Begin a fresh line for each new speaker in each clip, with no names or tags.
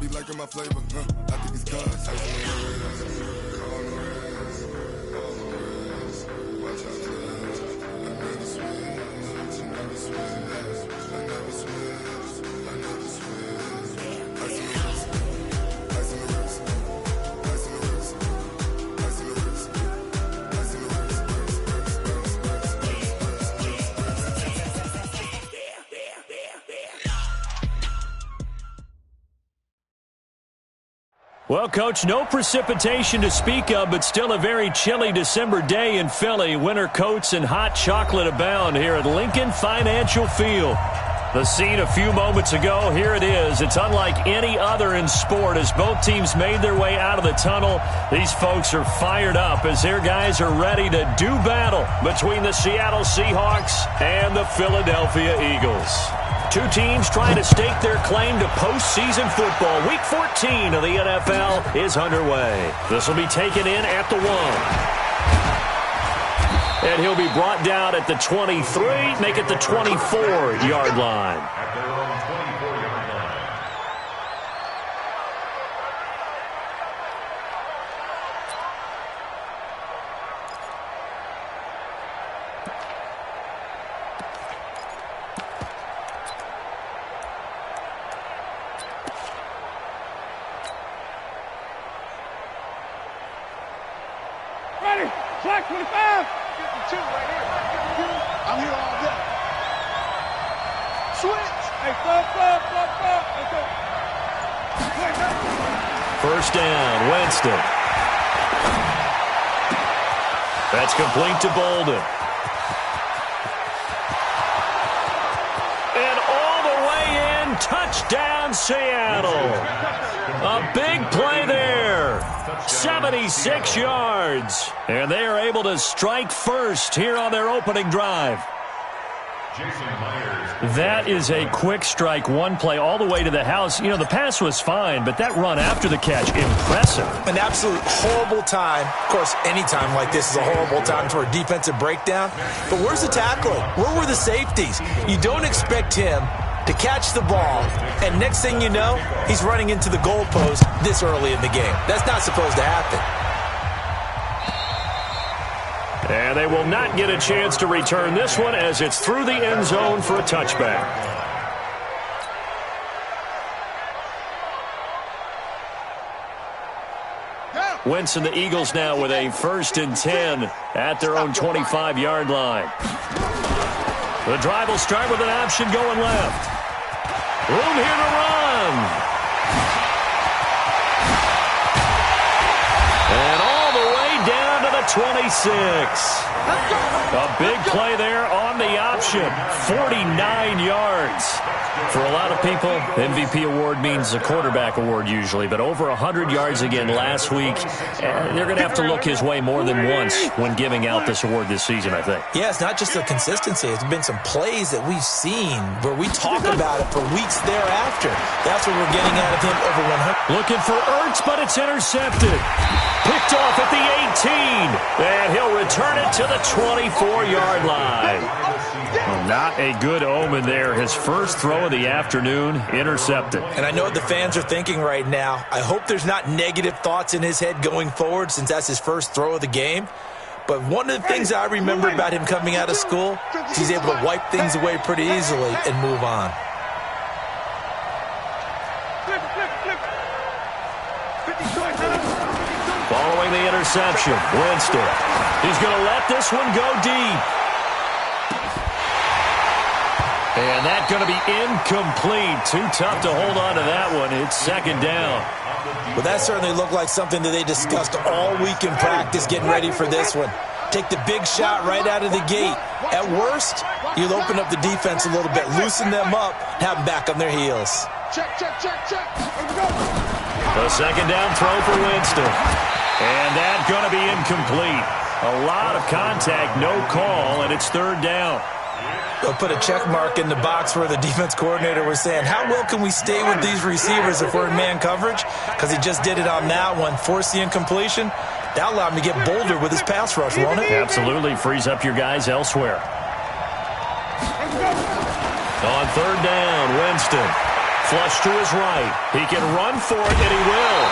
be liking my flavor, I think it's cause. Watch out, I never switch, I never switch, I never switch, I never switch. Ice in the wrist, ice in the wrist, ice in the wrist, ice in the wrist, ice in the wrist.
Well, Coach, no precipitation to speak of, but still a very chilly December day in Philly. Winter coats and hot chocolate abound here at Lincoln Financial Field. The scene a few moments ago, here it is. It's unlike any other in sport as both teams made their way out of the tunnel. These folks are fired up as their guys are ready to do battle between the Seattle Seahawks and the Philadelphia Eagles. Two teams trying to stake their claim to postseason football. Week 14 of the NFL is underway. This will be taken in at the 1. And he'll be brought down at the 23, make it the 24-yard line.
Flag 25. 52 right here. I'm here all day. Switch. Hey, fuck. Okay.
First down, Winston. That's complete to Bolden. And all the way in, touchdown Seattle. A big play there. 76 yards. And they are able to strike first here on their opening drive. That is a quick strike, one play all the way to the house. You know, the pass was fine, but that run after the catch, impressive.
An absolute horrible time. Of course, any time like this is a horrible time for a defensive breakdown. But where's the tackling? Where were the safeties? You don't expect him to catch the ball, and next thing you know, he's running into the goalpost this early in the game. That's not supposed to happen.
And they will not get a chance to return this one as it's through the end zone for a touchback. Wentz and the Eagles now with a 1st and 10 at their own 25-yard line. The drive will start with an option going left. Room here to run. And all the way down to the 26. A big play there on the option. 49 yards. For a lot of people, MVP award means a quarterback award usually, but over 100 yards again last week. They're going to have to look his way more than once when giving out this award this season, I think.
Yeah, it's not just the consistency. It's been some plays that we've seen where we talk about it for weeks thereafter. That's what we're getting out of him over 100.
Looking for Ertz, but it's intercepted. Picked off at the 18, and he'll return it to the 24-yard line. Well, not a good omen there. His first throw of the afternoon, intercepted.
And I know what the fans are thinking right now. I hope there's not negative thoughts in his head going forward since that's his first throw of the game. But one of the things I remember about him coming out of school is he's able to wipe things away pretty easily and move on.
Following the interception, Winston. He's going to let this one go deep. And that's going to be incomplete. Too tough to hold on to that one. It's 2nd down.
Well, that certainly looked like something that they discussed all week in practice getting ready for this one. Take the big shot right out of the gate. At worst, you'll open up the defense a little bit, loosen them up, have them back on their heels.
Check. Here we go.
The 2nd down throw for Winston. And that's going to be incomplete. A lot of contact, no call, and it's 3rd down.
They'll put a check mark in the box where the defense coordinator was saying, how well can we stay with these receivers if we're in man coverage? Because he just did it on that one, forced the incompletion. That allowed him to get bolder with his pass rush, won't it?
Absolutely. Frees up your guys elsewhere. On 3rd down, Winston flush to his right. He can run for it, and he will.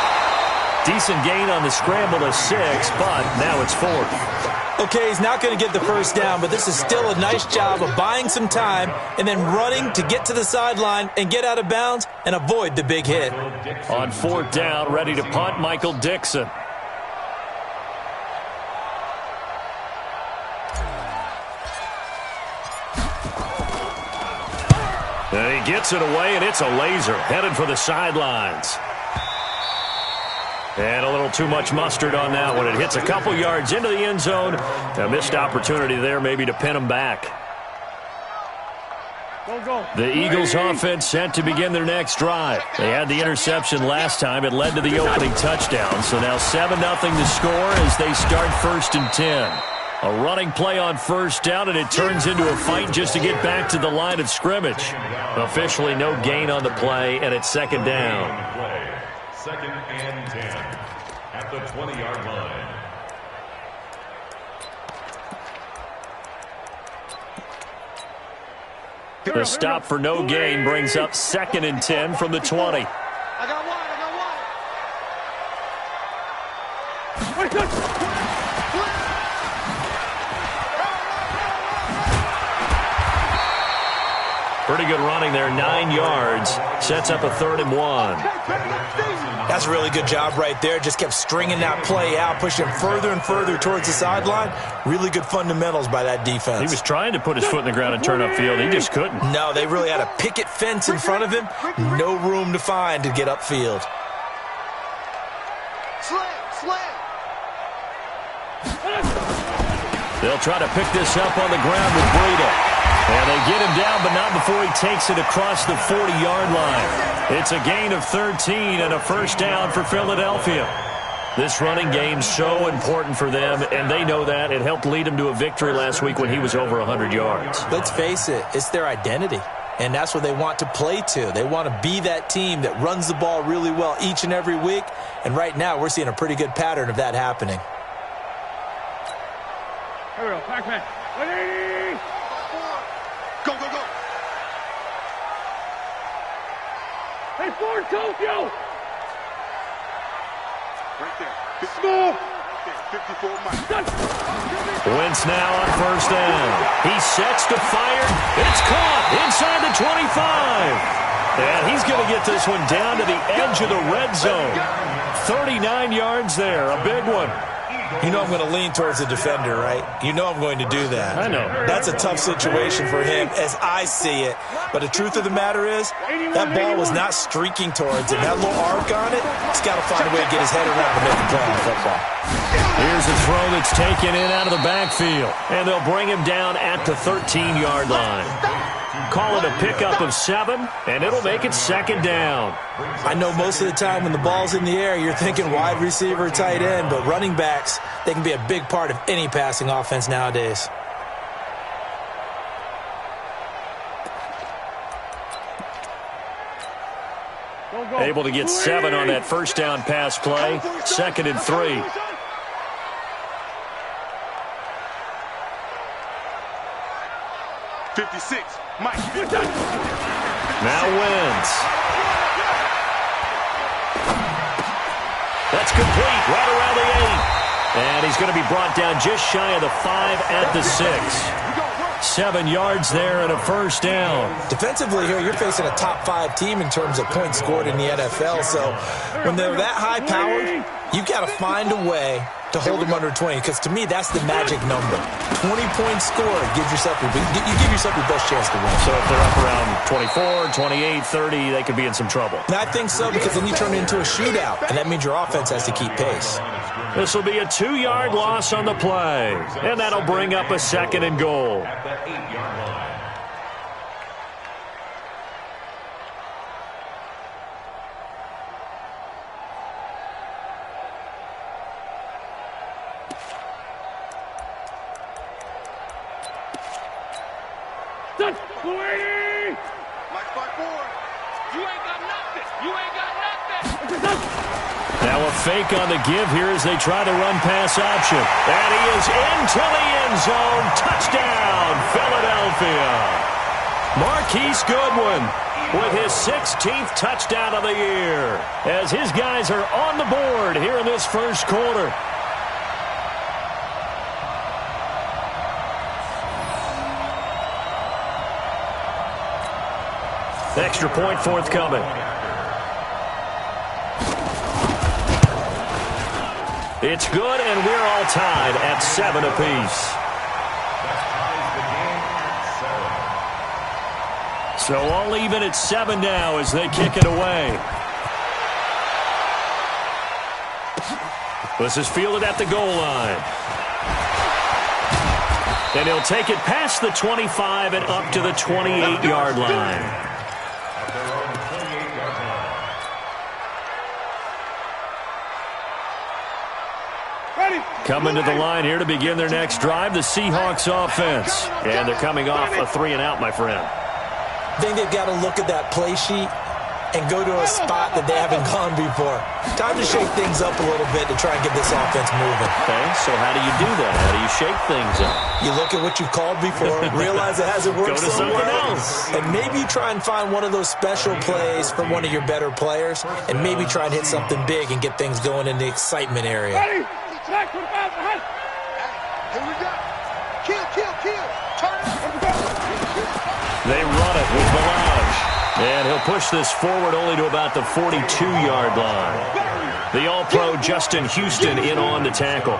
Decent gain on the scramble of 6, but now it's 4th.
Okay, he's not going to get the first down, but this is still a nice job of buying some time and then running to get to the sideline and get out of bounds and avoid the big hit.
On 4th down, ready to punt, Michael Dixon. And he gets it away, and it's a laser headed for the sidelines. And a little too much mustard on that one. It hits a couple yards into the end zone. A missed opportunity there maybe to pin him back. The Eagles offense set to begin their next drive. They had the interception last time. It led to the opening touchdown. So now 7-0 to score as they start 1st and 10. A running play on 1st down, and it turns into a fight just to get back to the line of scrimmage. Officially no gain on the play, and it's 2nd down.
2nd and 10 at the 20-yard line.
The stop for no gain brings up 2nd and 10 from the 20.
I got one.
Pretty good running there, 9 yards. Sets up a 3rd and 1.
That's a really good job right there. Just kept stringing that play out, pushing further and further towards the sideline. Really good fundamentals by that defense.
He was trying to put his foot in the ground and turn upfield. He just couldn't.
No, they really had a picket fence in front of him. No room to find to get upfield.
Slam.
They'll try to pick this up on the ground with Breida. And they get him down, but not before he takes it across the 40-yard line. It's a gain of 13 and a 1st down for Philadelphia. This running game's so important for them, and they know that. It helped lead them to a victory last week when he was over 100 yards.
Let's face it, it's their identity, and that's what they want to play to. They want to be that team that runs the ball really well each and every week, and right now we're seeing a pretty good pattern of that happening.
Here we go, Pac-Man. 180. Go. Hey, Ford, Tokyo. Right there. Score. 54 Mike.
Wentz now on 1st down. He sets to fire. It's caught inside the 25. And he's going to get this one down to the edge of the red zone. 39 yards there, a big one.
You know I'm going to lean towards the defender, right? You know I'm going to do that.
I know.
That's a tough situation for him as I see it. But the truth of the matter is, that ball was not streaking towards him. That little arc on it, he's got to find a way to get his head around and make a play on the football.
Here's a throw that's taken in out of the backfield. And they'll bring him down at the 13-yard line. Call it a pickup of 7, and it'll make it 2nd down.
I know most of the time when the ball's in the air, you're thinking wide receiver, tight end, but running backs, they can be a big part of any passing offense nowadays.
Able to get 7 on that 1st down pass play. 2nd and 3.
Mike.
Now Wentz. That's complete right around the 8. And he's going to be brought down just shy of the 5 at the 6. 7 yards there and a 1st down.
Defensively here, you're facing a top 5 team in terms of points scored in the NFL. So when they're that high powered, you got to find a way to hold them under 20, because to me, that's the magic number. 20 points scored, you give yourself your best chance to win.
So if they're up around 24, 28, 30, they could be in some trouble.
And I think so, because then you turn it into a shootout, and that means your offense has to keep pace.
This will be a 2-yard loss on the play, and that'll bring up a 2nd and goal.
At the 8-yard line.
Mike 5-4. You ain't got nothing.
Now a fake on the give here as they try the run pass option. And he is into the end zone. Touchdown, Philadelphia. Marquise Goodwin. with his 16th touchdown of the year, as his guys are on the board here in this first quarter. Extra point forthcoming. It's good, and we're all tied at 7 apiece. So all even at 7 now as they kick it away. This is fielded at the goal line. And he'll take it past the 25 and up to the 28-yard line. Coming to the line here to begin their next drive, the Seahawks offense. And they're coming off a 3-and-out, my friend.
I think they've got to look at that play sheet and go to a spot that they haven't gone before. Time to shake things up a little bit to try and get this offense moving.
Okay, so how do you do that? How do you shake things up?
You look at what you've called before, realize it hasn't worked
Go to
so
something
well,
else.
and maybe try and find one of those special plays from one of your better players, and maybe try and hit something big and get things going in the excitement area.
Ready? Back with the behind. Here we go. Kill. Turn. Here we go.
They run it with Balaj. And he'll push this forward only to about the 42-yard line. The All-Pro Justin Houston in on the tackle.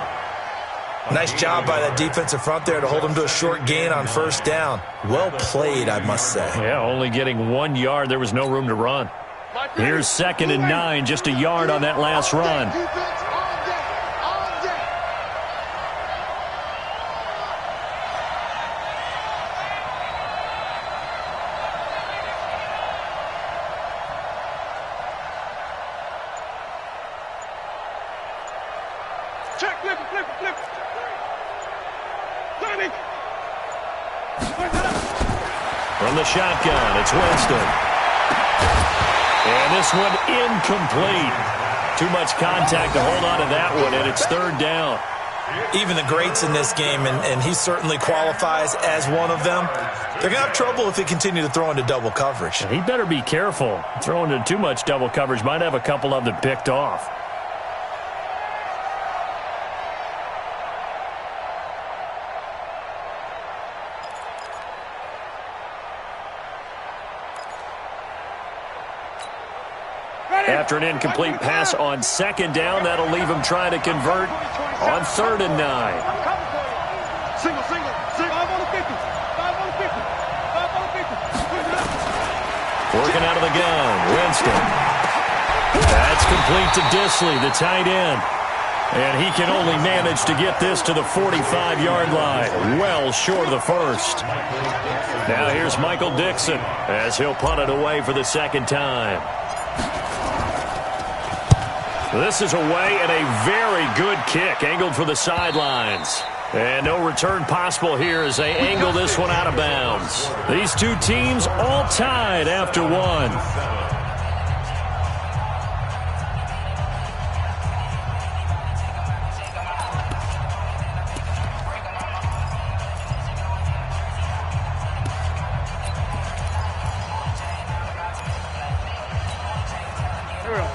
Nice job by that defensive front there to hold him to a short gain on first down. Well played, I must say.
Yeah, only getting 1 yard. There was no room to run. Here's 2nd and 9, just a yard on that last run.
Flip.
From the shotgun, it's Winston. And this one incomplete. Too much contact to hold on to that one, and it's 3rd down.
Even the greats in this game, and he certainly qualifies as one of them, they're going to have trouble if they continue to throw into double coverage.
He better be careful. Throwing into too much double coverage might have a couple of them picked off. After an incomplete pass on 2nd down, that'll leave him trying to convert on 3rd and 9.
Single. 5 on the 50. 5 on the 50. 5 on the 50.
Working out of the gun, Winston. That's complete to Disley, the tight end. And he can only manage to get this to the 45-yard line, well short of the first. Now here's Michael Dixon as he'll punt it away for the 2nd time. This is away and a very good kick, angled for the sidelines. And no return possible here as they angle this one out of bounds. These two teams all tied after 1.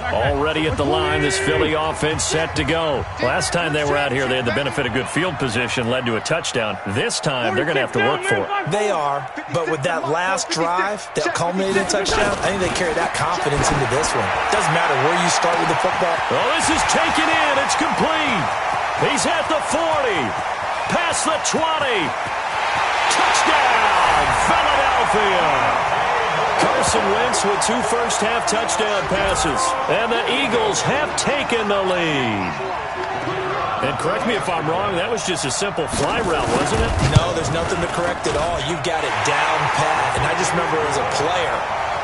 Already at the line, this Philly offense set to go. Last time they were out here, they had the benefit of good field position, led to a touchdown. This time, they're going to have to work for it.
They are, but with that last drive that culminated in touchdown, I think they carry that confidence into this one. Doesn't matter where you start with the football.
Oh, this is taken in. It's complete. He's at the 40. Past the 20. Touchdown, Philadelphia. Carson Wentz with 2 first-half touchdown passes. And the Eagles have taken the lead. And correct me if I'm wrong, that was just a simple fly route, wasn't it?
No, there's nothing to correct at all. You've got it down pat. And I just remember as a player,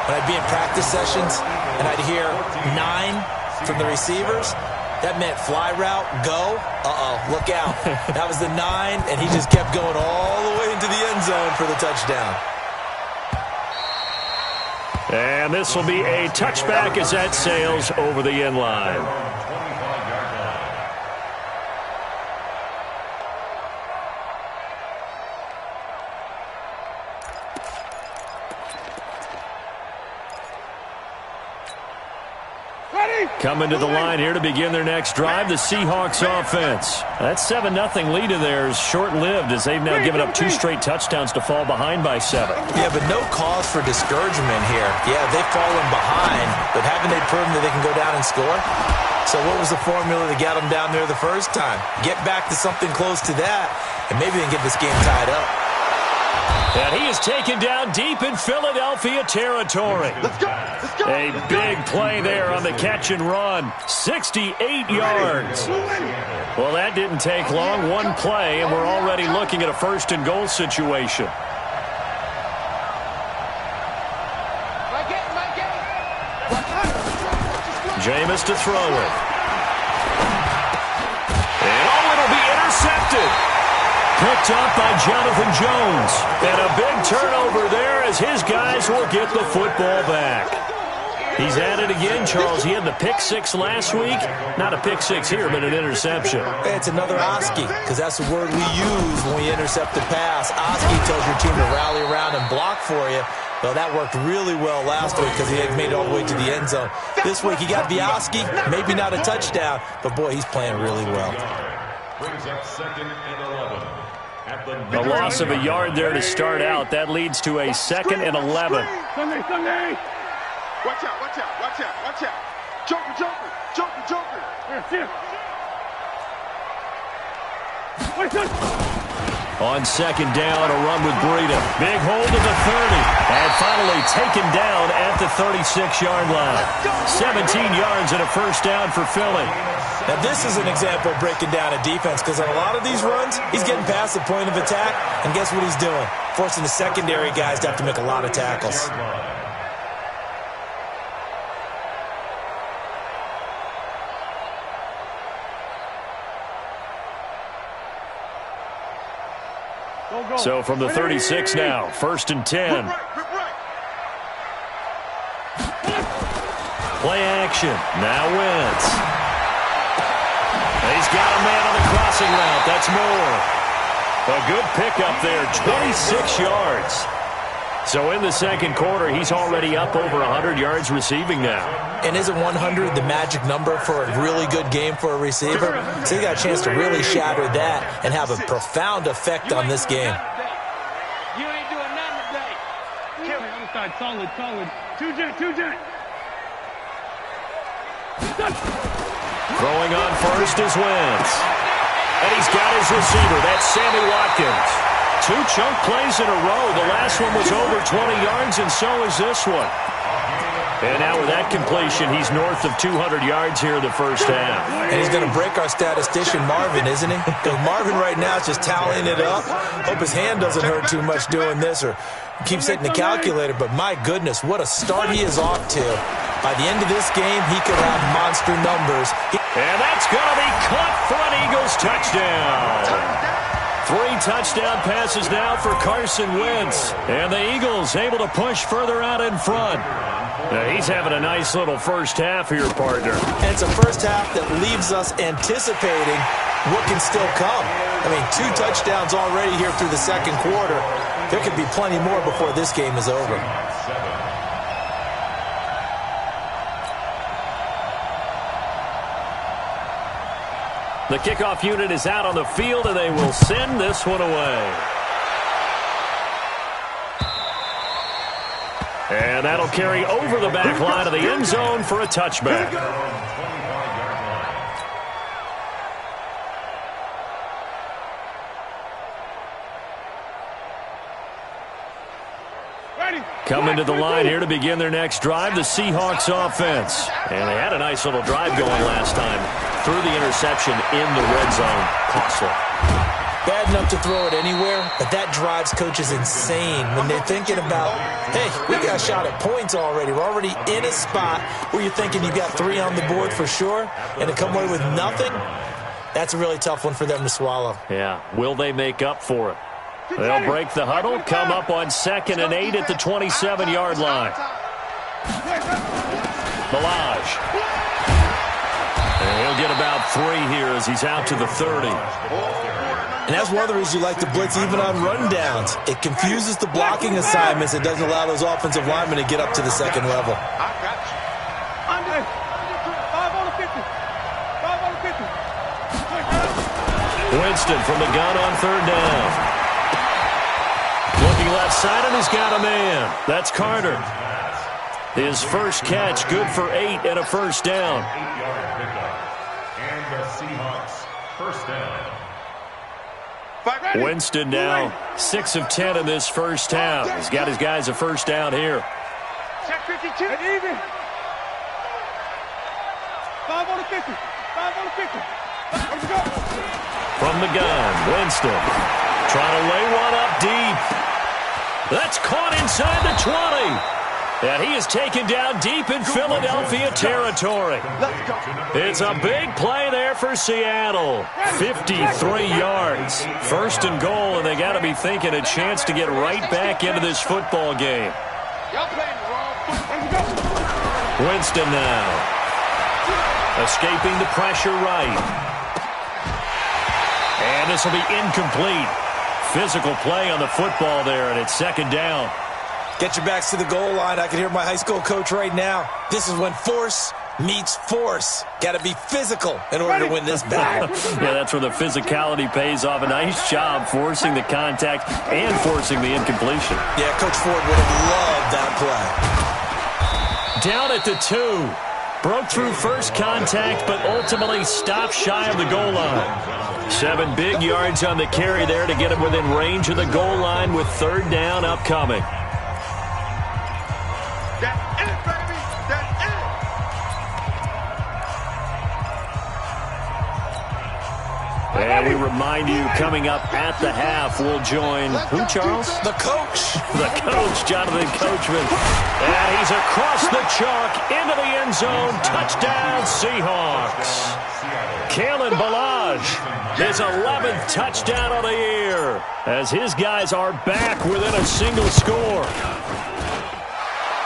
when I'd be in practice sessions and I'd hear 9 from the receivers, that meant fly route, go. Look out. That was the 9, and he just kept going all the way into the end zone for the touchdown.
And this will be a touchback as that sails over the end line. Coming to the line here to begin their next drive, the Seahawks offense. That 7-0 lead of theirs short-lived as they've now given up 2 straight touchdowns to fall behind by 7.
Yeah, but no cause for discouragement here. Yeah, they've fallen behind, but haven't they proven that they can go down and score? So what was the formula that got them down there the first time? Get back to something close to that, and maybe they can get this game tied up.
And he is taken down deep in Philadelphia territory.
Let's go. Let's go.
A big play there on the catch and run. 68 yards. Well, that didn't take long. One play, and we're already looking at a first-and-goal situation. Jameis to throw it. And it'll be intercepted. Picked up by Jonathan Jones. And a big turnover there as his guys will get the football back. He's at it again, Charles. He had the pick 6 last week. Not a pick 6 here, but an interception.
It's another Oski, because that's the word we use when we intercept the pass. Oski tells your team to rally around and block for you. Well, that worked really well last week because he had made it all the way to the end zone. This week he got the Oski, maybe not a touchdown, but boy, he's playing really well.
Brings up 2nd and 11.
A loss of a yard there to start out. That leads to a 2nd and 11.
Sunday. Watch out, watch out, watch out, watch out. Joker.
On 2nd down, a run with Breida. Big hold to the 30. And finally taken down at the 36-yard line. 17 yards and a first down for Philly.
Now, this is an example of breaking down a defense because on a lot of these runs, he's getting past the point of attack, and guess what he's doing? Forcing the secondary guys to have to make a lot of tackles.
So from the 36 now, 1st and 10. Play action. Now Wentz. He's got a man on the crossing route. That's Moore. A good pickup there, 26 yards. So in the second quarter, he's already up over 100 yards receiving now.
And isn't 100 the magic number for a really good game for a receiver? So he got a chance to really shatter that and have a profound effect on this game.
You ain't doing nothing today. Solid. Two jet.
Throwing on first is Wentz. And he's got his receiver. That's Sammy Watkins. 2 chunk plays in a row. The last one was over 20 yards, and so is this one. And now with that completion, he's north of 200 yards here in the first half.
And he's going to break our statistician, Marvin, isn't he? Because Marvin right now is just tallying it up. Hope his hand doesn't hurt too much doing this or keeps hitting the calculator. But my goodness, what a start he is off to. By the end of this game, he could have monster numbers.
And that's going to be caught for an Eagles touchdown. 3 touchdown passes now for Carson Wentz. And the Eagles able to push further out in front. He's having a nice little first half here, partner.
And it's a first half that leaves us anticipating what can still come. I mean, 2 touchdowns already here through the second quarter. There could be plenty more before this game is over.
The kickoff unit is out on the field, and they will send this one away. And that'll carry over the back line of the end zone for a touchback. Coming to the line here to begin their next drive, the Seahawks offense. And they had a nice little drive going last time. Threw the interception in the red zone. Costly.
Bad enough to throw it anywhere, but that drives coaches insane when they're thinking about, hey, we got a shot at points already. We're already in a spot where you're thinking you got 3 on the board for sure, and to come away with nothing, that's a really tough one for them to swallow.
Yeah. Will they make up for it? They'll break the huddle, come up on 2nd and 8 at the 27-yard line. Milage. And he'll get about 3 here as he's out to the 30.
And that's one of the reasons you like to blitz even on rundowns. It confuses the blocking assignments. It doesn't allow those offensive linemen to get up to the second level.
Winston from the gun on third down. Looking left side, and he's got a man. That's Carter. His first catch, good for 8 and a first down.
8-yard pickup. And the Seahawks, first down.
Winston now 6 of 10 in this first half. He's got his guys a first down here.
Check 52. And even. 5 on the 50. 5 on the 50. Let's go.
From the gun, Winston trying to lay one up deep. That's caught inside the 20. And he is taken down deep in Philadelphia territory. It's a big play there for Seattle. 53 yards. First and goal, and they got to be thinking a chance to get right back into this football game. Winston now. Escaping the pressure right. And this will be incomplete. Physical play on the football there, and it's second down.
Get your backs to the goal line. I can hear my high school coach right now. This is when force meets force. Got to be physical in order to win this battle.
Yeah, that's where the physicality pays off. A nice job forcing the contact and forcing the incompletion.
Yeah, Coach Ford would have loved that play.
Down at the 2. Broke through first contact, but ultimately stopped shy of the goal line. 7 big yards on the carry there to get him within range of the goal line with third down upcoming.
That's it, baby. That's it.
And we remind you, coming up at the half, we'll join who, Charles?
The coach.
The coach, Jonathan Coachman. And he's across the chalk into the end zone. Touchdown, Seahawks. Kalen Ballage, his 11th touchdown of the year, as his guys are back within a single score.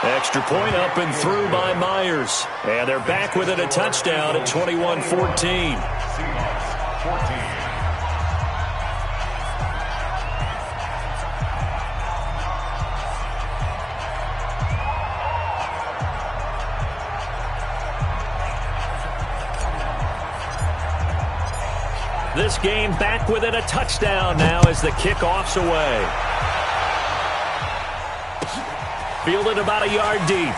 Extra point up and through by Myers. And they're back within a touchdown at 21-14. This game back within a touchdown now as the kickoff's away. Fielded about a yard deep.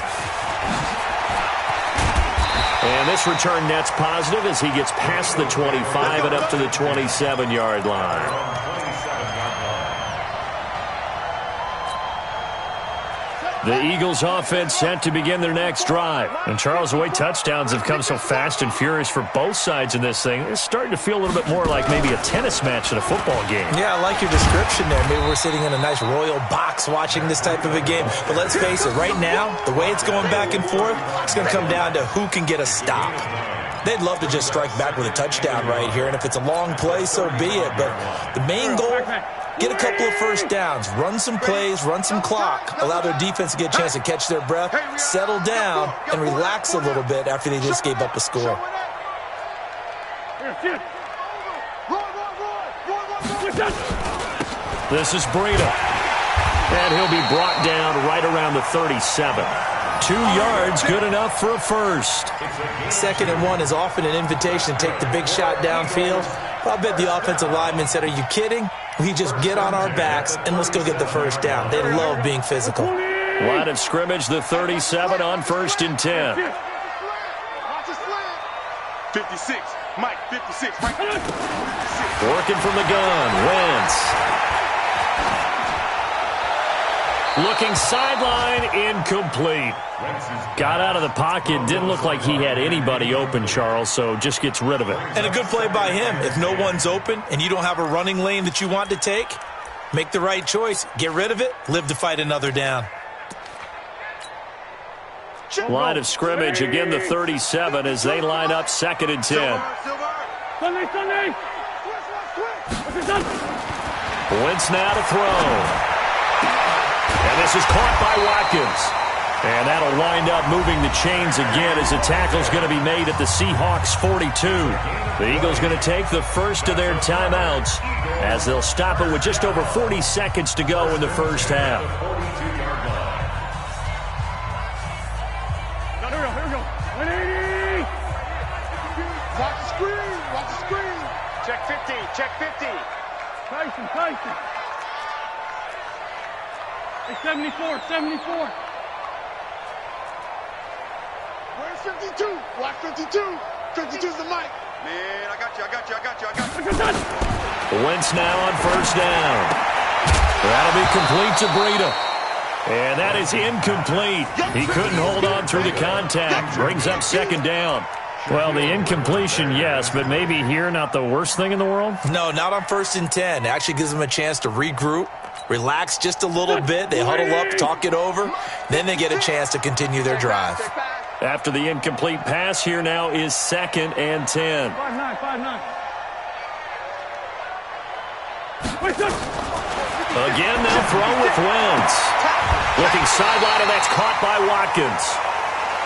And this return net's positive as he gets past the 25 and up to the 27-yard line. The Eagles offense set to begin their next drive. And Charles, the way touchdowns have come so fast and furious for both sides in this thing, it's starting to feel a little bit more like maybe a tennis match than a football game.
Yeah, I like your description there. Maybe we're sitting in a nice royal box watching this type of a game. But let's face it, right now, the way it's going back and forth, it's going to come down to who can get a stop. They'd love to just strike back with a touchdown right here, and if it's a long play, so be it. But the main goal, get a couple of first downs, run some plays, run some clock, allow their defense to get a chance to catch their breath, settle down, and relax a little bit after they just gave up a score.
This is Breida. And he'll be brought down right around the 37. 2 yards, good enough for a first.
2nd and 1 is often an invitation to take the big shot downfield. I bet the offensive lineman said, are you kidding? We just get on our backs and let's go get the first down. They love being physical.
Line of scrimmage, the 37 on 1st and 10.
56. Mike, 56. Mike.
Working from the gun, Wentz. Looking sideline, incomplete. Got out of the pocket, didn't look like he had anybody open, Charles, so just gets rid of it.
And a good play by him. If no one's open and you don't have a running lane that you want to take, make the right choice. Get rid of it, live to fight another down.
Line of scrimmage, again the 37 as they line up 2nd and 10. Wentz now to throw. And this is caught by Watkins. And that'll wind up moving the chains again as the tackle's going to be made at the Seahawks 42. The Eagles going to take the first of their timeouts as they'll stop it with just over 40 seconds to go in the first half.
Here we go. 180. Watch the screen. Watch the screen. Check 50. 50. Check 50. Tyson. Hey, 74. Where's 52? Watch 52. 52's the mic. Man, I got you.
Wentz now on first down. That'll be complete to Breida. And that is incomplete. He couldn't hold on through the contact. Brings up second down. Well, the incompletion, yes, but maybe here not the worst thing in the world?
No, not on 1st and 10. It actually gives them a chance to regroup, relax just a little bit. They huddle up, talk it over. Then they get a chance to continue their drive.
After the incomplete pass, here now is 2nd and 10.
5-9.
Again, they'll throw with Wentz. Looking sideline, and that's caught by Watkins.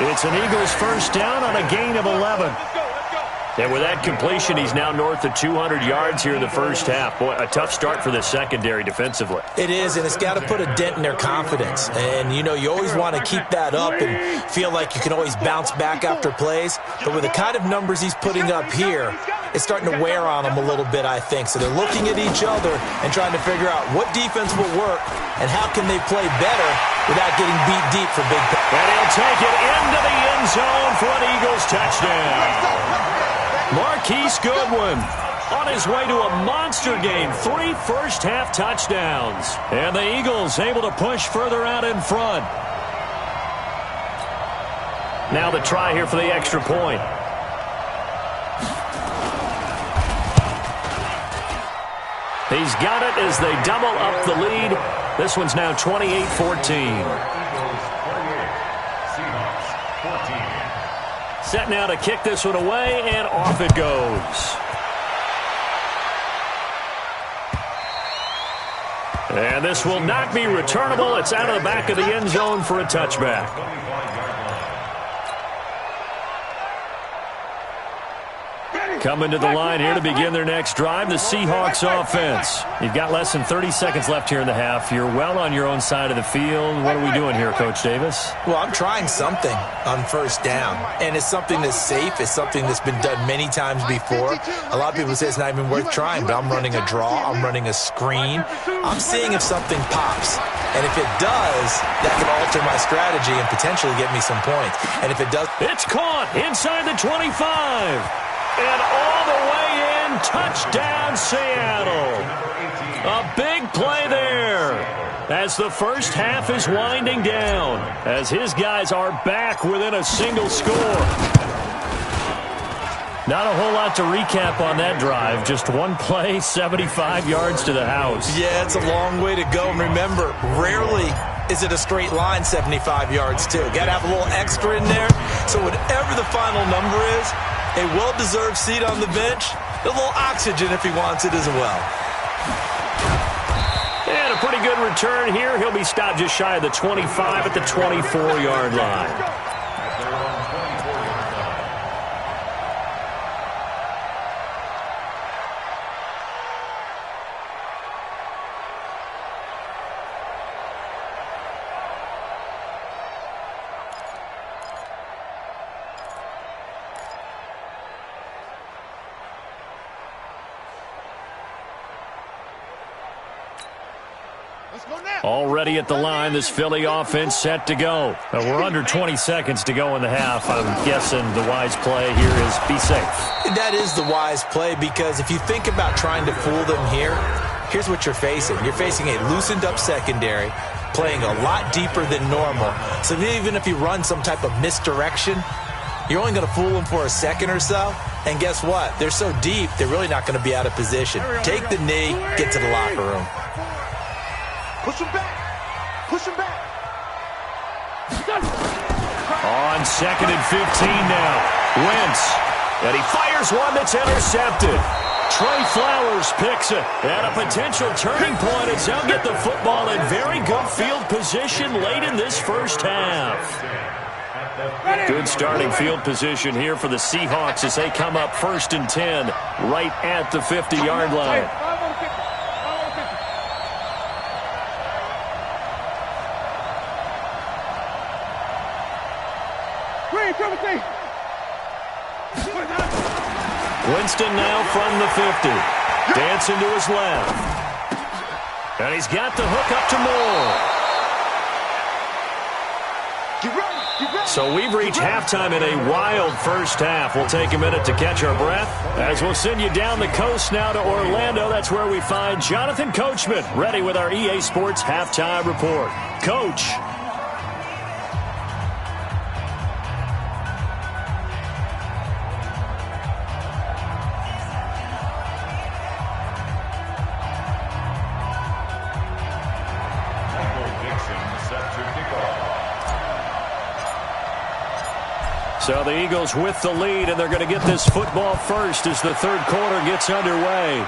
It's an Eagles first down on a gain of 11. And with that completion, he's now north of 200 yards here in the first half. Boy, a tough start for the secondary defensively.
It is, and it's got to put a dent in their confidence. And, you know, you always want to keep that up and feel like you can always bounce back after plays. But with the kind of numbers he's putting up here, it's starting to wear on them a little bit, I think. So they're looking at each other and trying to figure out what defense will work and how can they play better without getting beat deep for big plays.
And he'll take it into the end zone for an Eagles touchdown. Marquise Goodwin on his way to a monster game. 3 first-half touchdowns. And the Eagles able to push further out in front. Now the try here for the extra point. He's got it as they double up the lead. This one's now 28-14. Set now to kick this one away, and off it goes. And this will not be returnable. It's out of the back of the end zone for a touchback. Coming to the line here to begin their next drive, the Seahawks offense. You've got less than 30 seconds left here in the half. You're well on your own side of the field. What are we doing here, Coach Davis?
Well, I'm trying something on first down, and it's something that's safe. It's something that's been done many times before. A lot of people say it's not even worth trying, but I'm running a draw. I'm running a screen. I'm seeing if something pops. And if it does, that can alter my strategy and potentially get me some points. And if it does...
It's caught inside the 25. And all the way in, touchdown Seattle. A big play there as the first half is winding down, as his guys are back within a single score. Not a whole lot to recap on that drive. Just one play, 75 yards to the house.
Yeah, it's a long way to go. And remember, rarely is it a straight line 75 yards, too. Got to have a little extra in there. So whatever the final number is, a well-deserved seat on the bench, a little oxygen if he wants it as well.
And a pretty good return here. He'll be stopped just shy of the 25 at the 24-yard line. Already at the line, this Philly offense set to go. We're under 20 seconds to go in the half. I'm guessing the wise play here is be safe.
That is the wise play, because if you think about trying to fool them here, here's what you're facing. You're facing a loosened up secondary, playing a lot deeper than normal. So even if you run some type of misdirection, you're only going to fool them for a second or so. And guess what? They're so deep, they're really not going to be out of position. Take the knee, get to the locker room.
Push him back. Push him back.
On 2nd and 15 now. Wentz. And he fires one that's intercepted. Trey Flowers picks it. And a potential turning point as they'll get the football in very good field position late in this first half. Good starting field position here for the Seahawks as they come up 1st and 10 right at the 50-yard line. Winston now from the 50. Dancing to his left. And he's got the hook up to Moore. So we've reached halftime in a wild first half. We'll take a minute to catch our breath as we'll send you down the coast now to Orlando. That's where we find Jonathan Coachman ready with our EA Sports halftime report. Coach. So the Eagles with the lead, and they're going to get this football first as the third quarter gets underway.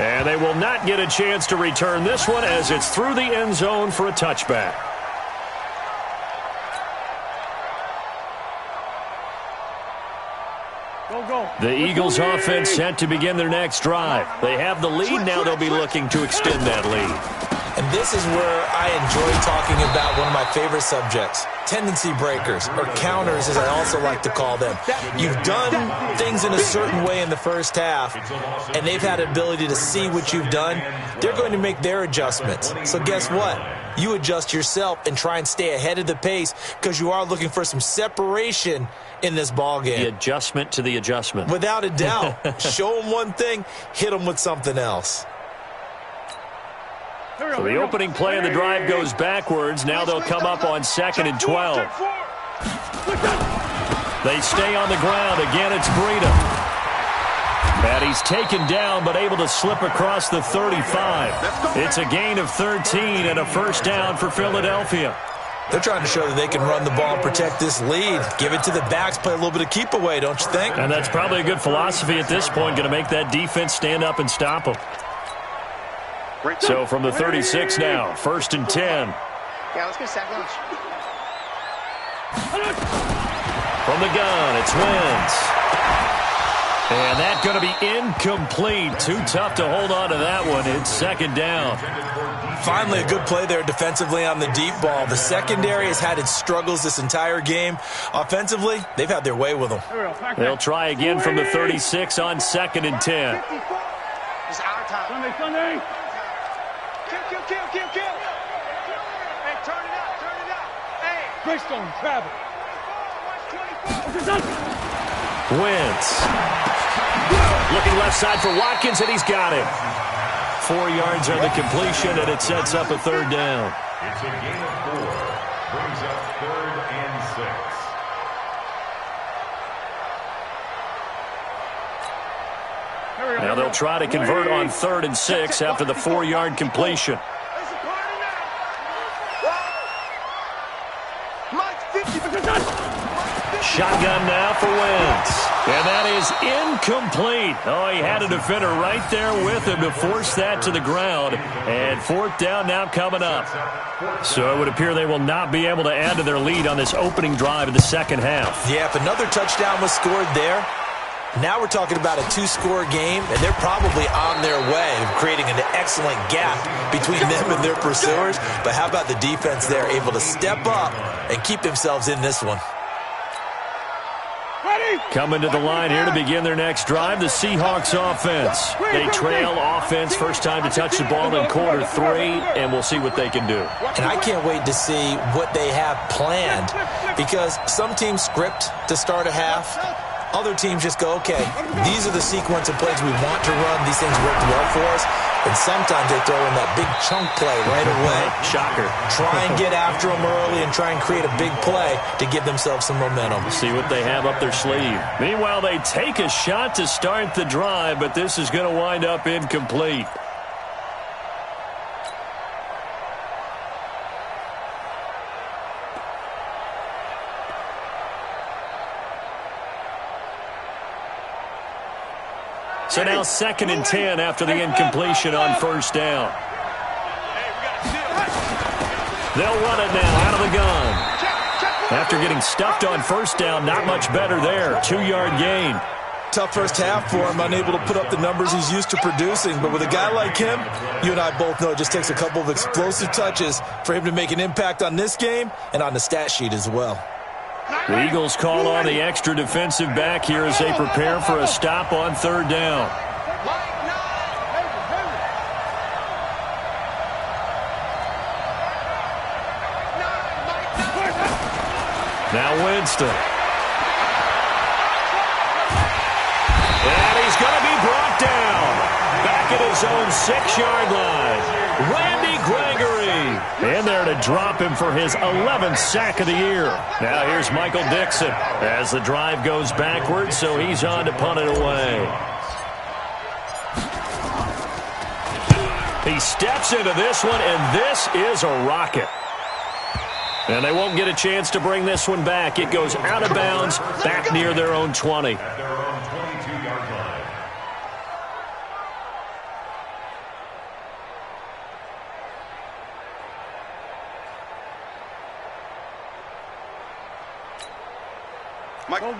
And they will not get a chance to return this one as it's through the end zone for a touchback. The Eagles offense set to begin their next drive. They have the lead. Now they'll be looking to extend that lead.
And this is where I enjoy talking about one of my favorite subjects, tendency breakers, or counters as I also like to call them. You've done things in a certain way in the first half, and they've had the ability to see what you've done. They're going to make their adjustments. So guess what? You adjust yourself and try and stay ahead of the pace because you are looking for some separation in this ball game.
The adjustment to the adjustment.
Without a doubt. Show them one thing, hit them with something else.
So the opening play of the drive goes backwards. Now they'll come up on 2nd and 12. They stay on the ground. Again, it's Breida. And he's taken down but able to slip across the 35. It's a gain of 13 and a first down for Philadelphia.
They're trying to show that they can run the ball and protect this lead. Give it to the backs, play a little bit of keep away, don't you think?
And that's probably a good philosophy at this point, going to make that defense stand up and stop them. So from the 36 now, 1st and 10.
Yeah, let's go sack lunch.
From the gun, it's Wentz. And that's going to be incomplete. Too tough to hold on to that one. It's 2nd down.
Finally, a good play there defensively on the deep ball. The secondary has had its struggles this entire game. Offensively, they've had their way with them.
They'll try again from the 36 on 2nd and 10.
It's our time. Sunday. Kill. Hey, turn it up. Hey.
Greystone, travel.
Wentz. Looking left side for Watkins, and he's got him. 4 yards on the completion, and it sets up a 3rd down.
It's a gain of 4. Brings up 3rd and 6.
Now they'll try to convert on 3rd and 6 after the 4-yard completion. Shotgun now for Wentz. And that is incomplete. Oh, he had a defender right there with him to force that to the ground. And 4th down now coming up. So it would appear they will not be able to add to their lead on this opening drive of the second half.
Yeah, if another touchdown was scored there, now we're talking about a 2-score game, and they're probably on their way of creating an excellent gap between them and their pursuers. But how about the defense there, able to step up and keep themselves in this one?
Coming to the line here to begin their next drive, the Seahawks offense. They trail offense, first time to touch the ball in quarter 3, and we'll see what they can do.
And I can't wait to see what they have planned, because some teams script to start a half. Other teams just go, okay, these are the sequence of plays we want to run. These things work well for us. And sometimes they throw in that big chunk play right away.
Shocker.
Try and get after them early and try and create a big play to give themselves some momentum.
See what they have up their sleeve. Meanwhile, they take a shot to start the drive, but this is going to wind up incomplete. So now 2nd and 10 after the incompletion on 1st down. They'll run it now out of the gun. After getting stuffed on 1st down, not much better there. 2-yard gain.
Tough first half for him, unable to put up the numbers he's used to producing. But with a guy like him, you and I both know it just takes a couple of explosive touches for him to make an impact on this game and on the stat sheet as well.
The Eagles call on the extra defensive back here as they prepare for a stop on third down. Now Winston. And he's going to be brought down. Back at his own 6-yard line. Randy Gregory in there to drop him for his 11th sack of the year. Now here's Michael Dixon as the drive goes backwards, so he's on to punt it away. He steps into this one, and this is a rocket. And they won't get a chance to bring this one back. It goes out of bounds back near their own 20.
At their own 22-yard line.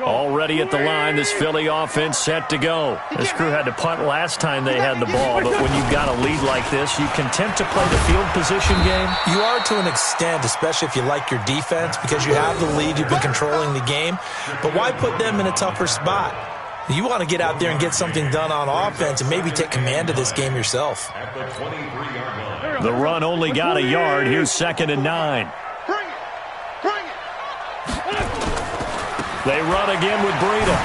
Already at the line, this Philly offense set to go. This crew had to punt last time they had the ball, but when you've got a lead like this, you content to play the field position game?
You are to an extent, especially if you like your defense, because you have the lead, you've been controlling the game. But why put them in a tougher spot? You want to get out there and get something done on offense and maybe take command of this game yourself.
At the 23-yard line.
The run only got a yard. Here's 2nd and 9. They run again with Breida.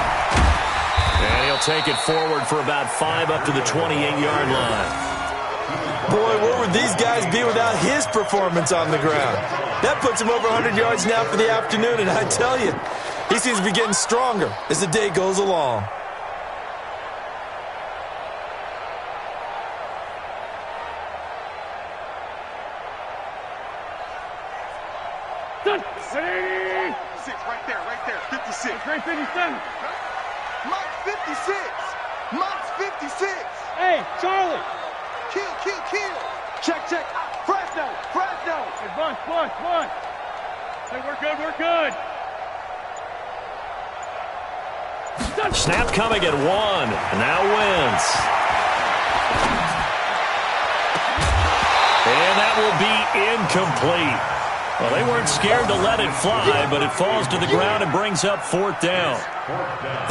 And he'll take it forward for about 5 up to the 28-yard line.
Boy, where would these guys be without his performance on the ground? That puts him over 100 yards now for the afternoon, and I tell you, he seems to be getting stronger as the day goes along.
Right there, 56. Great 57. Mike's 56. Mike's 56. Hey, Charlie. Kill. Check. Fresno. Hey, bunch. Hey, we're good.
Snap coming at 1. Now Wentz. And that will be incomplete. Well, they weren't scared to let it fly, but it falls to the ground and brings up 4th down.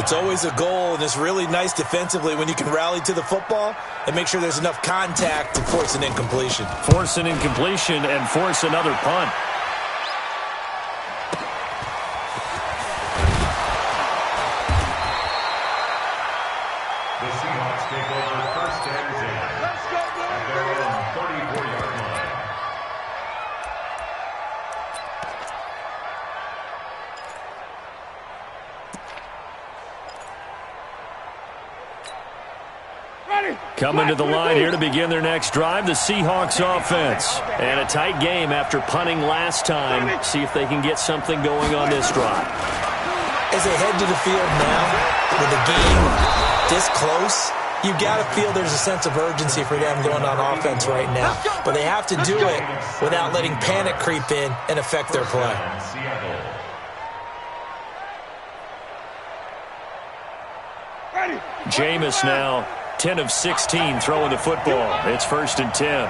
It's always a goal, and it's really nice defensively when you can rally to the football and make sure there's enough contact to force an incompletion.
Force an incompletion and force another punt.
The Seahawks take over 1st and 10.
Let's go,
At their own 34-yard line.
Coming to the line here to begin their next drive, the Seahawks offense. And a tight game after punting last time. See if they can get something going on this drive.
As they head to the field now, with the game this close, you've got to feel there's a sense of urgency for them going on offense right now. But they have to do it without letting panic creep in and affect their play.
Jameis now 10 of 16 throwing the football. It's 1st and 10.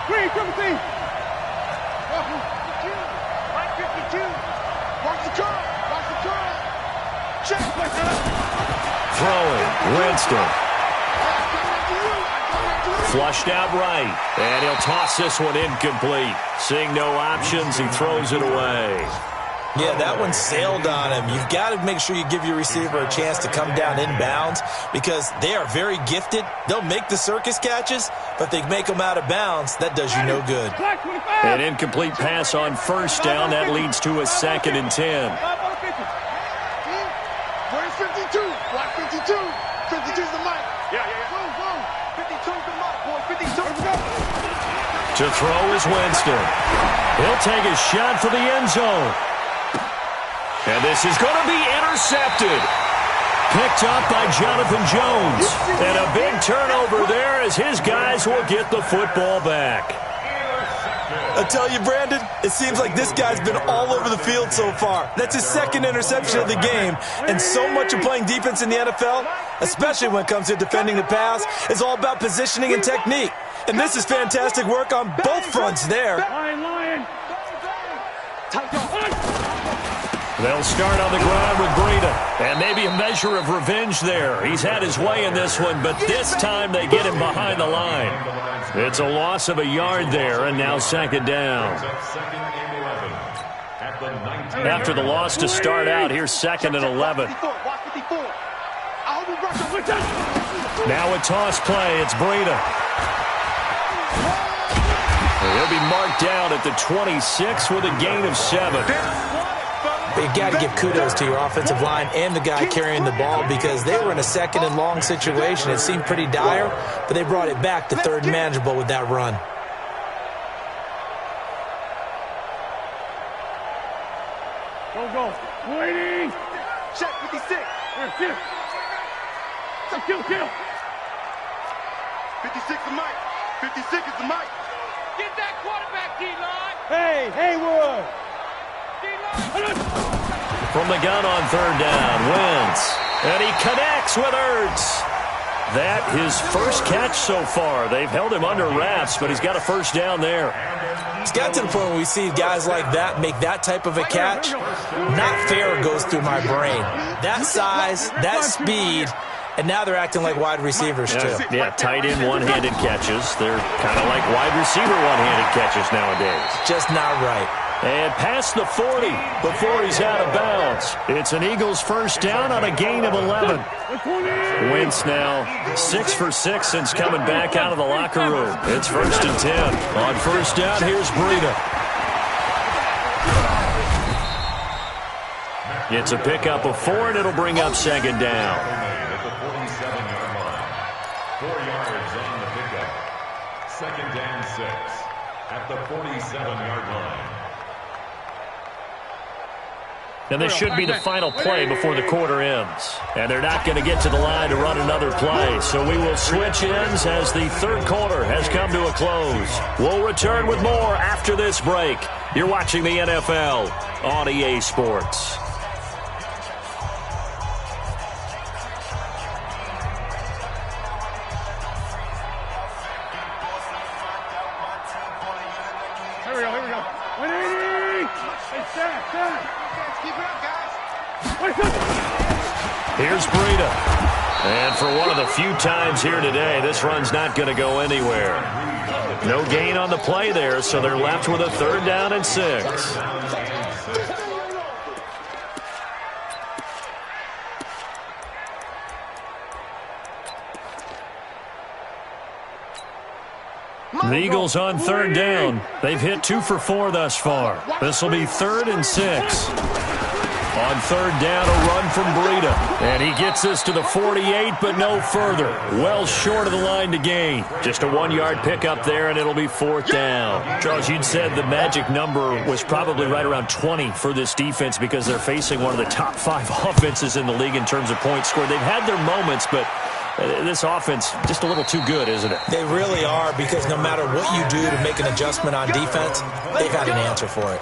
Green, come see. 52. Watch the curl. Check.
Throwing, Winston. Flushed out right. And he'll toss this one incomplete. Seeing no options, he throws it away.
Yeah, that one sailed on him. You've got to make sure you give your receiver a chance to come down inbounds because they are very gifted. They'll make the circus catches, but they make them out of bounds. That does you no good.
An incomplete pass on 1st down. That leads to a 2nd and 10.
Where's 52? Block 52. 52's the mic. Yeah. Whoa. 52's the mic, boy. 52's the mic.
To throw is Winston. He'll take a shot for the end zone. And this is going to be intercepted. Picked up by Jonathan Jones. And a big turnover there as his guys will get the football back.
I tell you, Brandon, it seems like this guy's been all over the field so far. That's his 2nd interception of the game. And so much of playing defense in the NFL, especially when it comes to defending the pass, is all about positioning and technique. And this is fantastic work on both fronts there.
Lion.
They'll start on the ground with Breida. And maybe a measure of revenge there. He's had his way in this one, but this time they get him behind the line. It's a loss of a yard there, and now second down. After the loss to start out, here's second and 11. Now a toss play. It's Breida. He'll be marked down at the 26 with a gain of 7.
But you got to give kudos to your offensive line and the guy carrying the ball because they were in a second and long situation. It seemed pretty dire, but they brought it back to third and manageable with that run.
Go. Waiting.
Check 56.
Here. Kill.
56 is Mike. 56 is the Mike.
Get that quarterback, D-line.
Hey, Haywood.
D-line.
From the gun on third down, Wentz. And he connects with Ertz. That his first catch so far. They've held him under wraps, but he's got a first down there.
It's got to the point where we see guys like that make that type of a catch. Not fair goes through my brain. That size, that speed, and now they're acting like wide receivers too.
Yeah, tight end one-handed catches. They're kind of like wide receiver one-handed catches nowadays.
Just not right.
And past the 40 before he's out of bounds. It's an Eagles first down on a gain of 11. Wentz now 6 for 6 since coming back out of the locker room. It's first and 10. On first down, here's Breida. It's a pickup of 4, and it'll bring up second down.
At the 47-yard line. 4 yards on the pickup. Second and 6 at the 47-yard line.
And this should be the final play before the quarter ends. And they're not going to get to the line to run another play. So we will switch ends as the third quarter has come to a close. We'll return with more after this break. You're watching the NFL on EA Sports.
Here we go. 180. Hey, Sam.
Keep it up, guys.
Here's Breida. And for one of the few times here today, this run's not going to go anywhere. No gain on the play there, so they're left with a third down and 6. The Eagles on third down. They've hit 2 for 4 thus far. This will be 3rd and 6. On third down, a run from Breida. And he gets us to the 48, but no further. Well short of the line to gain. Just a 1-yard pickup there, and it'll be 4th down. Charles, you'd said the magic number was probably right around 20 for this defense because they're facing one of the top 5 offenses in the league in terms of points scored. They've had their moments, but this offense just a little too good, isn't it?
They really are, because no matter what you do to make an adjustment on defense, they've had an answer for it.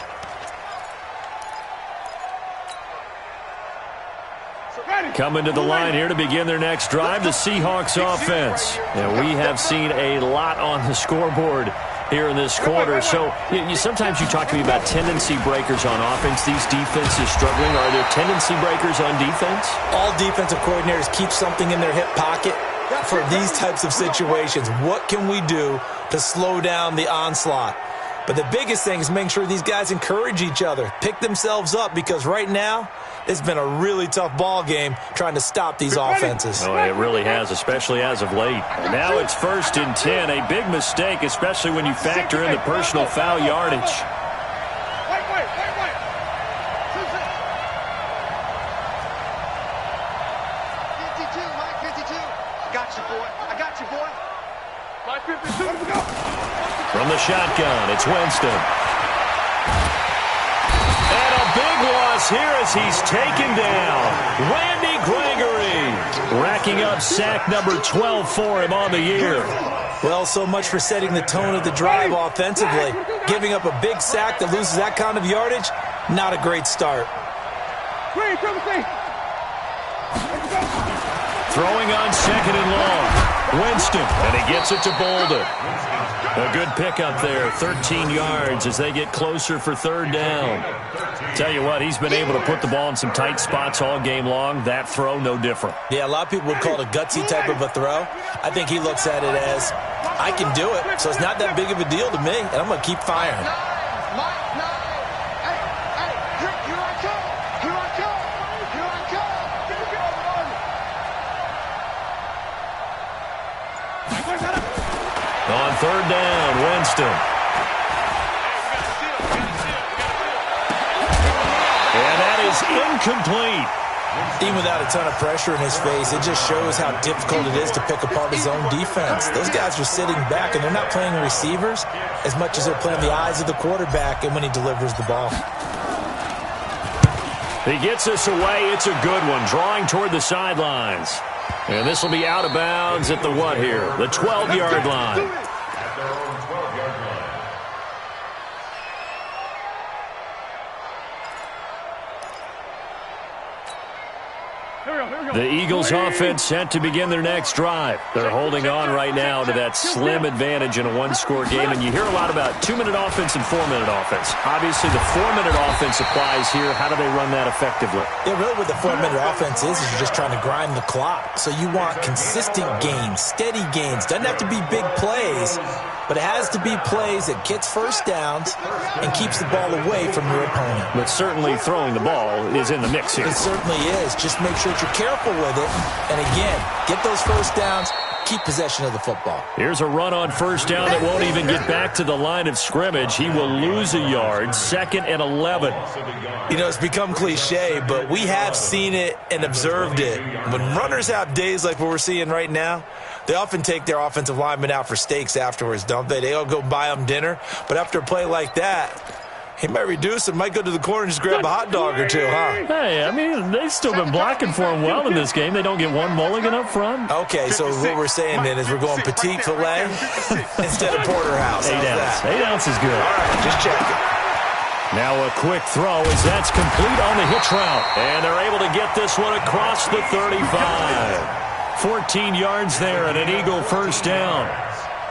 Coming to the line here to begin their next drive, the Seahawks offense. And we have seen a lot on the scoreboard here in this quarter. So sometimes you talk to me about tendency breakers on offense. These defenses struggling. Are there tendency breakers on defense?
All defensive coordinators keep something in their hip pocket for these types of situations. What can we do to slow down the onslaught? But the biggest thing is making sure these guys encourage each other, pick themselves up, because right now it's been a really tough ball game trying to stop these offenses.
Oh, it really has, especially as of late. And now it's 1st and 10, a big mistake, especially when you factor in the personal foul yardage.
Wait.
52, Mike, 52. I got you, boy.
Mike 52. Let him go.
From the shotgun, it's Winston. And a big loss here as he's taken down. Randy Gregory racking up sack number 12 for him on the year.
Well, so much for setting the tone of the drive offensively. Giving up a big sack that loses that kind of yardage, not a great start.
Throwing
on 2nd and long. Winston, and he gets it to Bolden. A good pickup there, 13 yards as they get closer for third down. Tell you what, he's been able to put the ball in some tight spots all game long. That throw, no different.
Yeah, a lot of people would call it a gutsy type of a throw. I think he looks at it as, I can do it, so it's not that big of a deal to me, and I'm going to keep firing.
On third down, Winston. And that is incomplete.
Even without a ton of pressure in his face, it just shows how difficult it is to pick apart his own defense. Those guys are sitting back, and they're not playing receivers as much as they're playing the eyes of the quarterback and when he delivers the ball.
He gets this away. It's a good one, drawing toward the sidelines. And this will be out of bounds at the what here? The 12-yard line.
At their own 12-yard line.
The Eagles offense set to begin their next drive. They're holding on right now to that slim advantage in a one-score game. And you hear a lot about 2-minute offense and 4-minute offense. Obviously, the 4-minute offense applies here. How do they run that effectively?
Yeah, really what the 4-minute offense is you're just trying to grind the clock. So you want consistent gains, steady gains. Doesn't have to be big plays, but it has to be plays that gets first downs and keeps the ball away from your opponent.
But certainly throwing the ball is in the mix here.
It certainly is. Just make sure that you're careful with it. And again, get those first downs, keep possession of the football.
Here's a run on first down that won't even get back to the line of scrimmage. He will lose a yard, 2nd and 11.
You know, it's become cliche, but we have seen it and observed it. When runners have days like what we're seeing right now, they often take their offensive linemen out for steaks afterwards, don't they? They all go buy them dinner. But after a play like that, he might reduce and might go to the corner and just grab a hot dog or two, huh?
Hey, I mean, they've still been blocking for him well in this game. They don't get one mulligan up front.
Okay, so what we're saying then is we're going petite filet instead of porterhouse.
8 ounce. 8 ounce is good.
All right, just checking.
Now a quick throw as that's complete on the hitch route. And they're able to get this one across the 35. 14 yards there and an Eagle first down.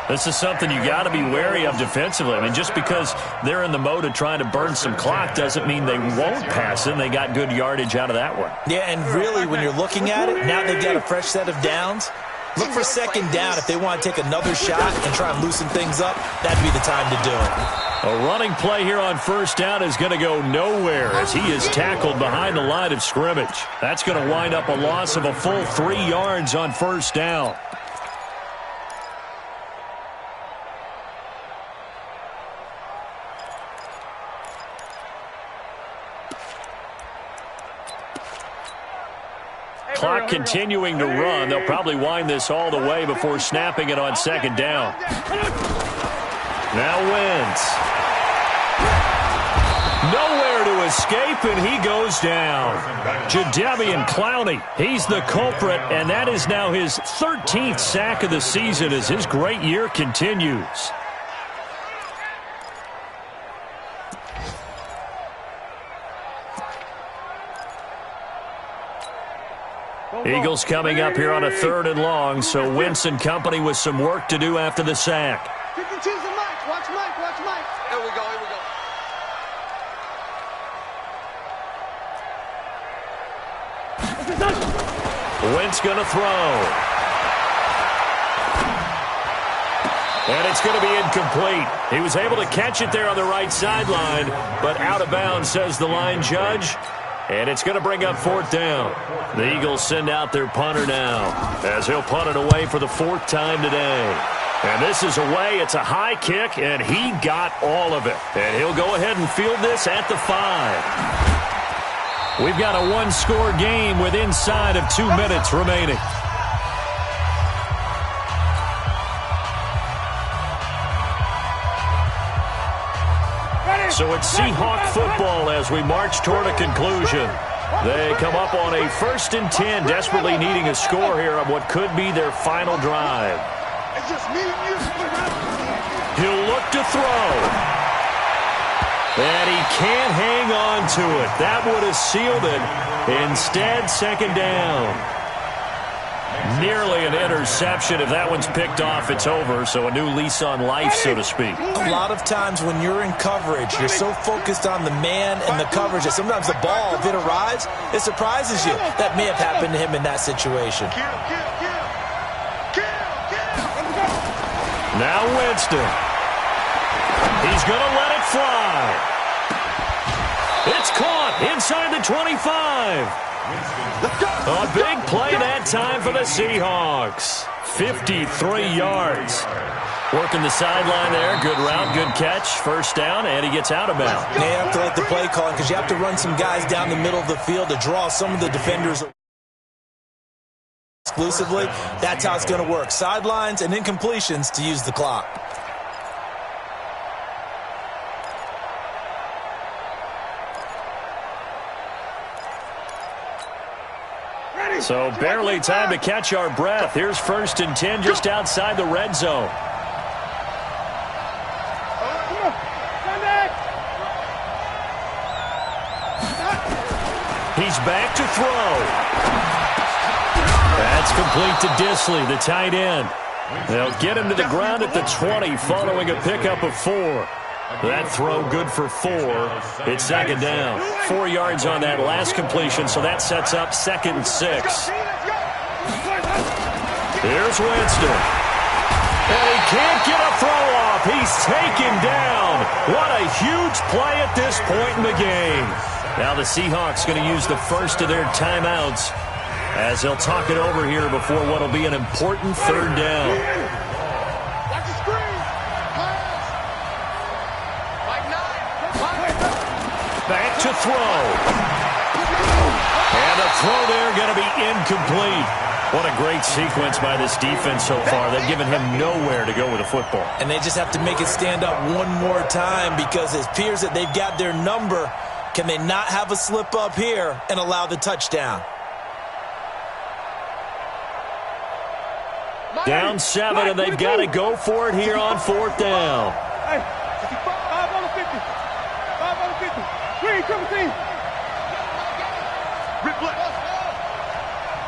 This is something you got to be wary of defensively. I mean, just because they're in the mode of trying to burn some clock doesn't mean they won't pass it. And they got good yardage out of that one.
Yeah, and really, when you're looking at it, now they've got a fresh set of downs. Look for second down. If they want to take another shot and try and loosen things up, that'd be the time to do it.
A running play here on first down is going to go nowhere as he is tackled behind the line of scrimmage. That's going to wind up a loss of a full 3 yards on first down. Clock continuing to run. They'll probably wind this all the way before snapping it on second down. Now Wentz. Nowhere to escape, and he goes down. Jadeveon Clowney, he's the culprit, and that is now his 13th sack of the season as his great year continues. Eagles coming up here on a 3rd and long, so Wentz and company with some work to do after the sack.
Pick and choose the Mike. Watch Mike. Watch Mike. Here we go. Here we go.
Wentz going to throw. And it's going to be incomplete. He was able to catch it there on the right sideline, but out of bounds, says the line judge. And it's going to bring up 4th down. The Eagles send out their punter now as he'll punt it away for the 4th time today. And this is away. It's a high kick, and he got all of it. And he'll go ahead and field this at the 5. We've got a one-score game with inside of 2 minutes remaining. So it's Seahawk football as we march toward a conclusion. They come up on a 1st and 10, desperately needing a score here on what could be their final drive.
It's just me and you.
He'll look to throw. And he can't hang on to it. That would have sealed it. Instead, second down. Nearly an interception. If that one's picked off, it's over. So a new lease on life, so to speak.
A lot of times when you're in coverage, you're so focused on the man and the coverage that sometimes the ball, if it arrives, it surprises you. That may have happened to him in that situation.
Now Winston. He's going to let it fly. It's caught inside the 25. A big play that time for the Seahawks. 53 yards. Working the sideline there. Good route, good catch. First down, and he gets out of bounds.
They have to let the play call because you have to run some guys down the middle of the field to draw some of the defenders exclusively. That's how it's going to work. Sidelines and incompletions to use the clock.
So barely time to catch our breath. Here's 1st and 10 just outside the red zone. He's back to throw. That's complete to Disley, the tight end. They'll get him to the ground at the 20 following a pickup of 4. That throw good for 4. It's 2nd down. 4 yards on that last completion, so that sets up 2nd and 6. Here's Winston. And he can't get a throw off. He's taken down. What a huge play at this point in the game. Now the Seahawks going to use the first of their timeouts as they'll talk it over here before what will be an important 3rd down. Back to throw. And a throw there going to be incomplete. What a great sequence by this defense so far. They've given him nowhere to go with the football.
And they just have to make it stand up one more time because it appears that they've got their number. Can they not have a slip up here and allow the touchdown?
Down 7, and they've got to go for it here on 4th down.
Hey, 5 on the 50. 5 on the 50. Green, triple team. Replay.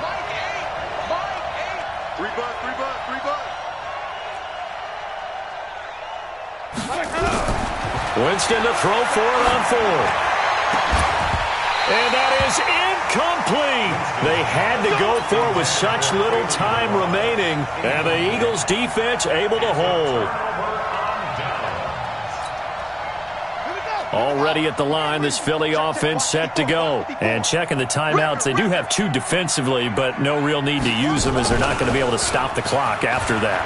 Mike 8. 3 bucks, 3 bucks, 3 bucks.
Winston to throw for it on 4th. And that is incomplete. They had to go for it with such little time remaining. And the Eagles defense able to hold. Already at the line, this Philly offense set to go. And checking the timeouts, they do have 2 defensively, but no real need to use them as they're not going to be able to stop the clock after that.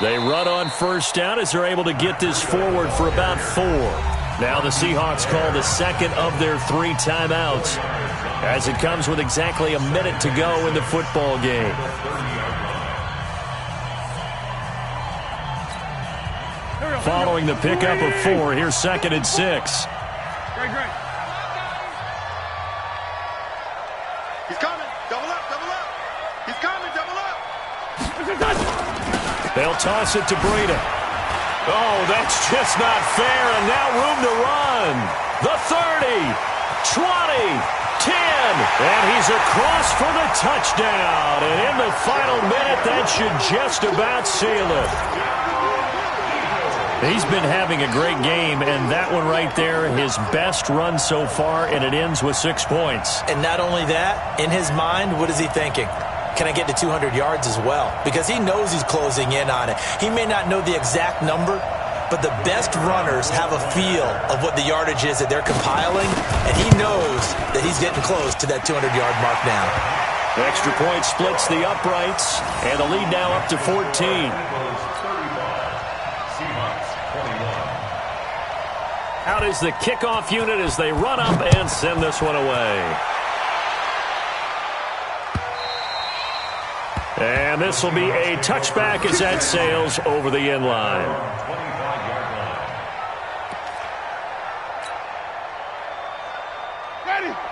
They run on 1st down as they're able to get this forward for about 4. Now the Seahawks call the 2nd of their 3 timeouts as it comes with exactly a minute to go in the football game. Following the pickup of 4, here's 2nd and 6.
Great. He's coming. Double up. He's coming. Double up.
They'll toss it to Breida. Oh, that's just not fair, and now room to run. The 30, 20, 10, and he's across for the touchdown. And in the final minute, that should just about seal it. He's been having a great game, and that one right there, his best run so far, and it ends with 6 points.
And not only that, in his mind, what is he thinking? Can I get to 200 yards as well? Because he knows he's closing in on it. He may not know the exact number, but the best runners have a feel of what the yardage is that they're compiling, and he knows that he's getting close to that 200-yard mark now.
Extra point splits the uprights, and the lead now up to 14. Out is the kickoff unit as they run up and send this one away. And this will be a touchback as that sails over the end line.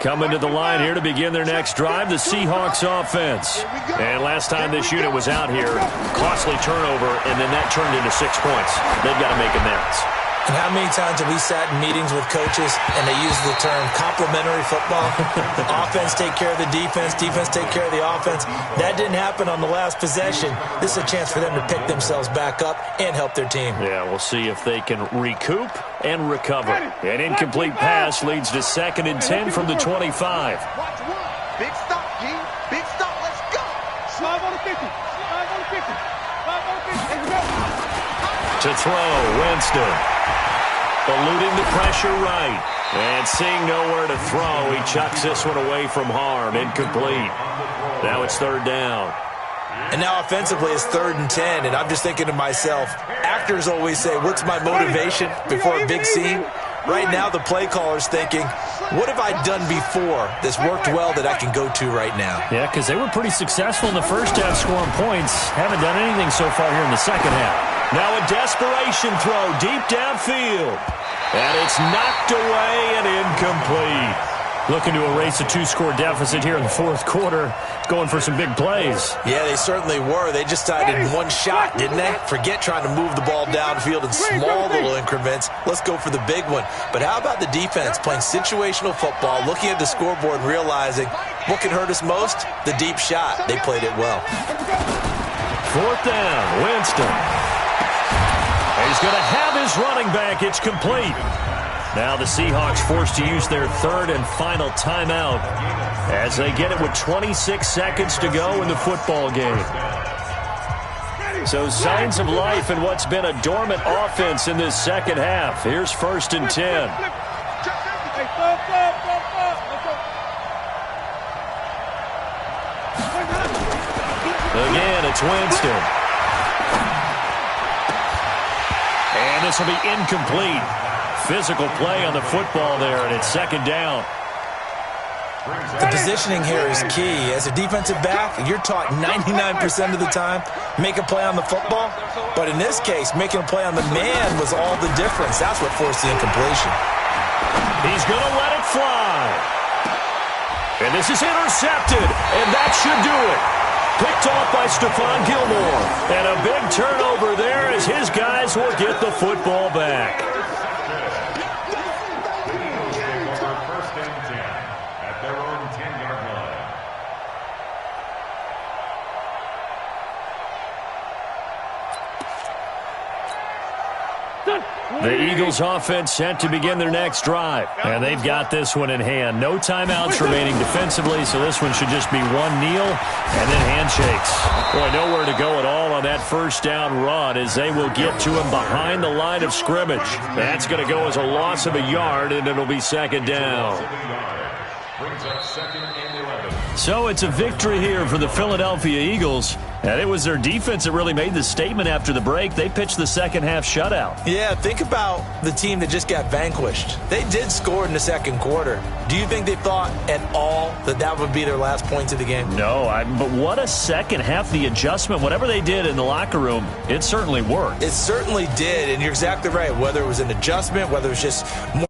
Coming to the line here to begin their next drive, the Seahawks offense. And last time this unit was out here, costly turnover, and then that turned into 6 points. They've got to make amends.
And how many times have we sat in meetings with coaches and they use the term complementary football? Offense take care of the defense take care of the offense. That didn't happen on the last possession. This is a chance for them to pick themselves back up and help their team.
Yeah, we'll see if they can recoup and recover. An incomplete pass leads to 2nd and 10 from the 25.
Watch one. Big stop, G. Big stop. Let's go.
Slide on the 50. Slide on the 50. Slide on the 50. Let's go.
To throw, Winston. Eluding the pressure right. And seeing nowhere to throw, he chucks this one away from harm. Incomplete. Now it's 3rd down.
And now offensively it's 3rd and 10, and I'm just thinking to myself, actors always say, what's my motivation before a big scene? Right now the play caller's thinking, what have I done before that's worked well that I can go to right now?
Yeah, because they were pretty successful in the first half scoring points. Haven't done anything so far here in the second half. Now a desperation throw deep downfield. And it's knocked away and incomplete. Looking to erase a 2-score deficit here in the 4th quarter. Going for some big plays.
Yeah, they certainly were. They just decided in one shot, didn't they? Forget trying to move the ball downfield in small little increments. Let's go for the big one. But how about the defense playing situational football, looking at the scoreboard and realizing what can hurt us most? The deep shot. They played it well.
4th down, Winston. He's going to have his running back. It's complete. Now the Seahawks forced to use their 3rd and final timeout as they get it with 26 seconds to go in the football game. So signs of life in what's been a dormant offense in this second half. Here's 1st and 10. Again, it's Winston. And this will be incomplete. Physical play on the football there, and it's 2nd down.
The positioning here is key. As a defensive back, you're taught 99% of the time, make a play on the football. But in this case, making a play on the man was all the difference. That's what forced the incompletion.
He's going to let it fly. And this is intercepted, and that should do it. Picked off by Stephon Gilmore. And a big turnover there as his guys will get the football back.
First and 10 at their own 10-yard line.
The Eagles offense set to begin their next drive. And they've got this one in hand. No timeouts remaining defensively, so this one should just be one kneel and then handshakes. Boy, nowhere to go at all on that 1st down run as they will get to him behind the line of scrimmage. That's going to go as a loss of a yard, and it'll be 2nd down.
Brings up 2nd and 11.
So it's a victory here for the Philadelphia Eagles. And it was their defense that really made the statement after the break. They pitched the second half shutout.
Yeah, think about the team that just got vanquished. They did score in the 2nd quarter. Do you think they thought at all that that would be their last points of the game?
No, but what a second half. The adjustment, whatever they did in the locker room, it certainly worked.
It certainly did, and you're exactly right. Whether it was an adjustment, whether it was just more